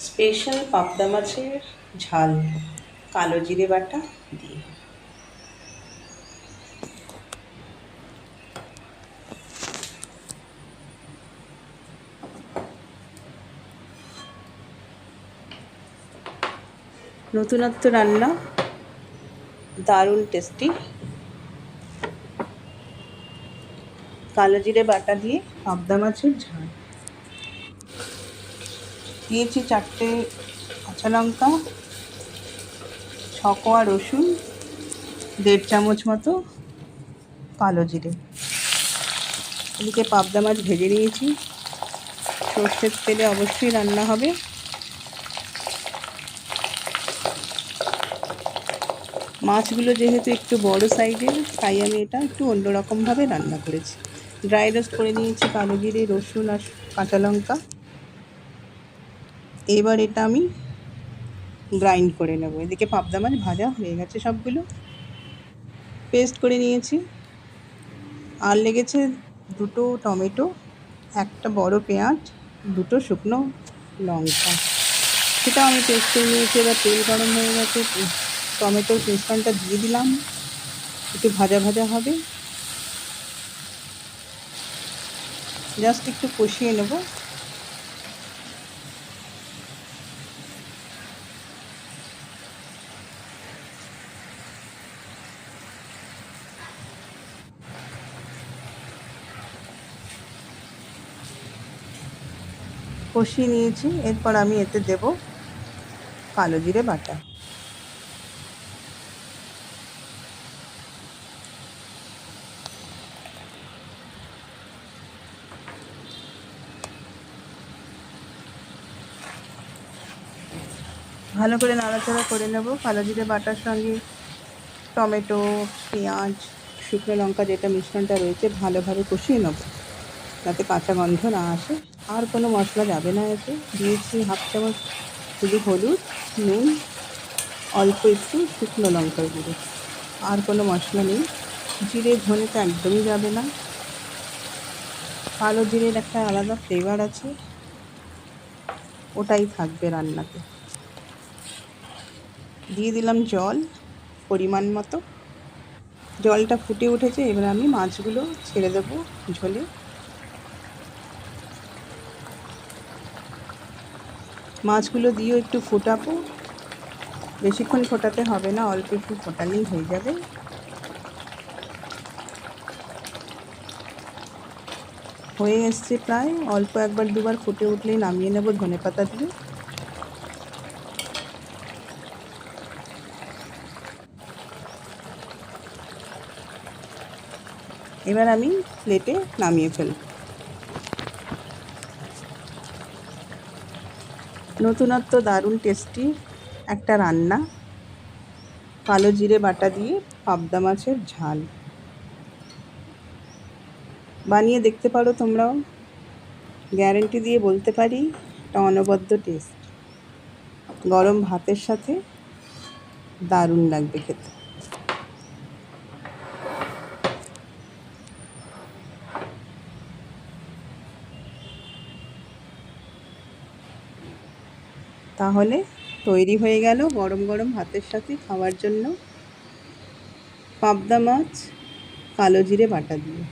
Special পাবদা মাছের ঝাল কালো জিরে বাটা দিয়ে। নতুনত্ব রান্না, দারুণ টেস্টি। কালো জিরে বাটা দিয়ে পাবদা মাছের ঝাল। দিয়েছি 4টে কাঁচা লঙ্কা, 6 কোয়া রসুন, 1.5 চামচ মতো কালো জিরে। এদিকে পাবদা মাছ ভেজে নিয়েছি। সর্ষের তেলে অবশ্যই রান্না হবে। মাছগুলো যেহেতু একটু বড় সাইজের, তাই আমি এটা একটু অন্যরকমভাবে রান্না করেছি। ড্রাই রোস্ট করে নিয়েছি কালো জিরে, রসুন আর কাঁচা লঙ্কা। এবার এটা আমি গ্রাইন্ড করে নেব। এদিকে পাবদা মাছ ভাজা হয়ে গেছে, সবগুলো পেস্ট করে নিয়েছি। আর লেগেছে 2টো টমেটো, 1টা বড় পেঁয়াজ, 2টো শুকনো লঙ্কা, সেটাও আমি পেস্ট করে নিয়েছি। এবার তেল গরম হয়ে গেছে, টমেটোর মিশ্রণটা দিয়ে দিলাম। একটু ভাজা ভাজা হবে, জাস্ট একটু কষিয়ে নেব। কষিয়ে নিয়েছি। এরপর আমি এতে দেব কালো জিরে বাটা। ভালো করে নাড়াচাড়া করে নেব। কালো জিরে বাটার সঙ্গে টমেটো, পেঁয়াজ, শুকনো লঙ্কা যেটা মিশ্রণটা রয়েছে ভালোভাবে কষিয়ে নেব, যাতে কাঁচা গন্ধ না আসে। আর কোনো মশলা যাবে না এতে। দিয়েছি 1/2 চামচ শুধু হলুদ, নুন, অল্প একটু শুকনো লঙ্কার গুঁড়ো, আর কোনো মশলা নেই। জিরে ধনে তো একদমই যাবে না। কালো জিরের একটা আলাদা ফ্লেভার আছে, ওটাই থাকবে রান্নাতে। দিয়ে দিলাম জল পরিমাণ মতো। জলটা ফুটে উঠেছে, এবার আমি মাছগুলো ছেড়ে দেবো ঝোলে। মাছগুলো দিয়েও একটু ফোটাবো। বেশিক্ষণ ফোটাতে হবে না, অল্প একটু ফোটালেই হয়ে যাবে। হয়ে এসছে প্রায়, অল্প একবার দুবার ফুটে উঠলেই নামিয়ে নেব ধনেপাতা দিয়ে। এবার আমি প্লেটে নামিয়ে ফেলব। নতুনত্ব দারুণ টেস্টি একটা রান্না, কালো জিরে বাটা দিয়ে পাবদা মাছের ঝাল। বানিয়ে দেখতে পারো তোমরাও, গ্যারেন্টি দিয়ে বলতে পারি এটা অনবদ্য টেস্ট। গরম ভাতের সাথে দারুণ লাগবে খেতে। তাহলে তৈরি হয়ে গেল গরম গরম ভাতের সাথে খাওয়ার জন্য পাবদা মাছ কালো জিরে বাটা দিয়ে।